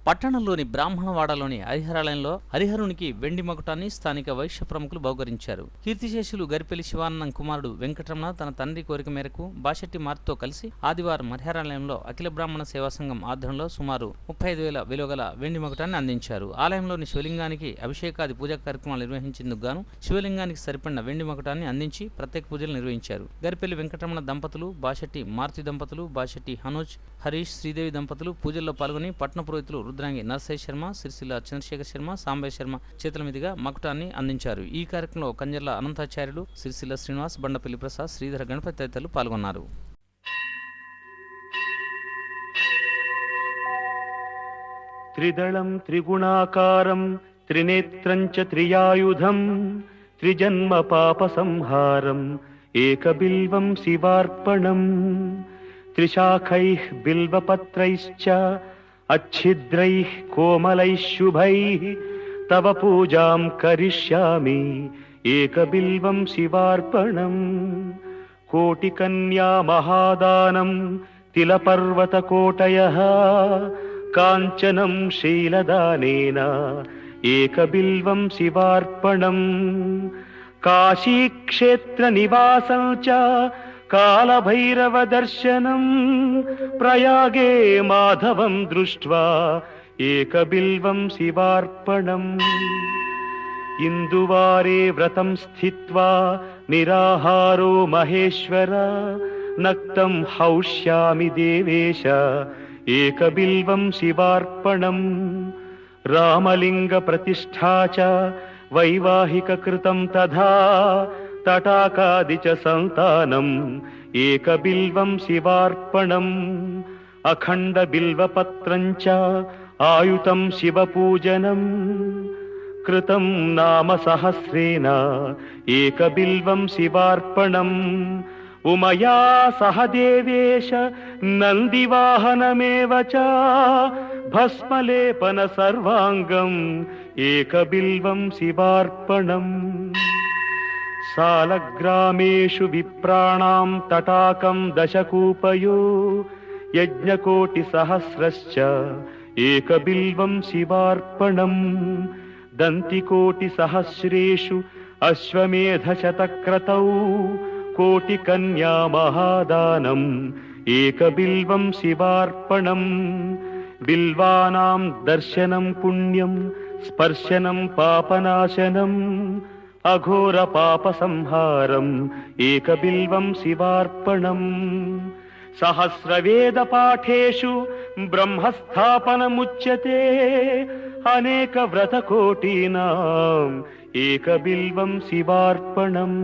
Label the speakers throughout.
Speaker 1: పట్టణంలోని బ్రాహ్మణవాడలోని హరిహరాలయంలో హరిహరునికి వెండి మకుటాన్ని స్థానిక వైశ్య ప్రముఖులు బహుకరించారు. కీర్తిశేషులు గరిపెల్లి శివానందం కుమారుడు వెంకటరమణ తన తండ్రి కోరిక మేరకు బాషెట్టి మార్తితో కలిసి ఆదివారం హరిహరాలయంలో అఖిల బ్రాహ్మణ సేవా సంఘం ఆధ్వర్యంలో సుమారు 35,000 విలువ గల వెండి మకుటాన్ని అందించారు. ఆలయంలోని శివలింగానికి అభిషేకాది పూజా కార్యక్రమాలు నిర్వహించేందుకు గాను శివలింగానికి సరిపడిన వెండి మకుటాన్ని అందించి ప్రత్యేక పూజలు నిర్వహించారు. గరిపెల్లి వెంకటరమణ దంపతులు, బాషెట్టి మార్తి దంపతులు, బాషెట్టి హనోజ్, హరీష్, శ్రీదేవి దంపతులు పూజల్లో పాల్గొని పట్టణ పురోహితులు రుద్రాంగి నరసయ్య శర్మ, సిరిసిల్ల చంద్రశేఖర్ శర్మ, సాంబయ్య శర్మ చేతుల మీదుగా మకుటాన్ని అందించారు. ఈ కార్యక్రమంలో కంజర్ల అనంతాచార్యులు, సిరిసిల్ల శ్రీనివాస్, బండపల్లి ప్రసాద్, శ్రీధర గణపతి తదితరులు పాల్గొన్నారు.
Speaker 2: త్రిదళం త్రిగుణాకారం త్రినేత్రం చ త్రియాయుధం త్రిజన్మ పాప సంహారం ఏకబిల్వం శివార్పణం త్రిశాఖైః బిల్వపత్రైశ్చ अच्छिद्रैः कोमलैः शुभैः तव पूजां करिष्यामि एकबिल्वं शिवार्पणम् कोटिकन्या महादानं तिलपर्वतकोटयः काञ्चनं शीलदानेन एकबिल्वं शिवार्पणम् काशीक्षेत्रनिवासं च कालभैरव दर्शनं प्रयागे माधवं दृष्ट्वा एकबिल्वं शिवार्पणम् इंदुवारे व्रतं स्थित्वा निराहारो महेश्वर नक्तं हौष्यामि देवेश एकबिल्वं शिवार्पणम् रामलिंग प्रतिष्ठा च वैवाहिक कृतं तथा तटाकादि च संतानम् एकबिल्वं शिवार्पणम् अखंड बिल्वपत्रं च आयुतं शिवपूजनम् कृतं नाम सहस्रेण एकबिल्वं शिवार्पणम् उमया सह देवेश नन्दिवाहनमेव च भस्मलेपन सर्वांगम् एकबिल्वं शिवार्पणम् सालग्रामेषु विप्राणां तटाकं दशकूपयो यज्ञकोटिसहस्रश्च एकबिल्वं शिवार्पणम् दन्तिकोटिसहस्रेषु अश्वमेधशतक्रतौ कोटिकन्या महादानम् एकबिल्वं शिवार्पणम् बिल्वानां दर्शनं पुण्यं स्पर्शनं पापनाशनम् अघोर पाप संहारम् एकबिल्वं शिवार्पणम् सहस्रवेद पाठेषु ब्रह्मस्थापनमुच्यते अनेक व्रत कोटीनाम् एकबिल्वं शिवार्पणम्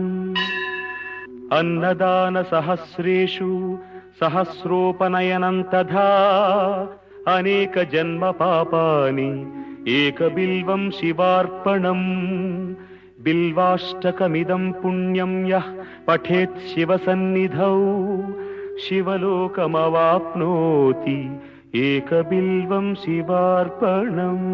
Speaker 2: अन्नदान सहस्रेषु सहस्रोपनयनं तथा अनेक जन्म पापानि एकबिल्वं शिवार्पणम् बिल्वाष्टकमिदं पुण्यं यः पठेत् शिवसन्निधौ शिवलोकमवाप्नोति एकबिल्वं शिवार्पणम्।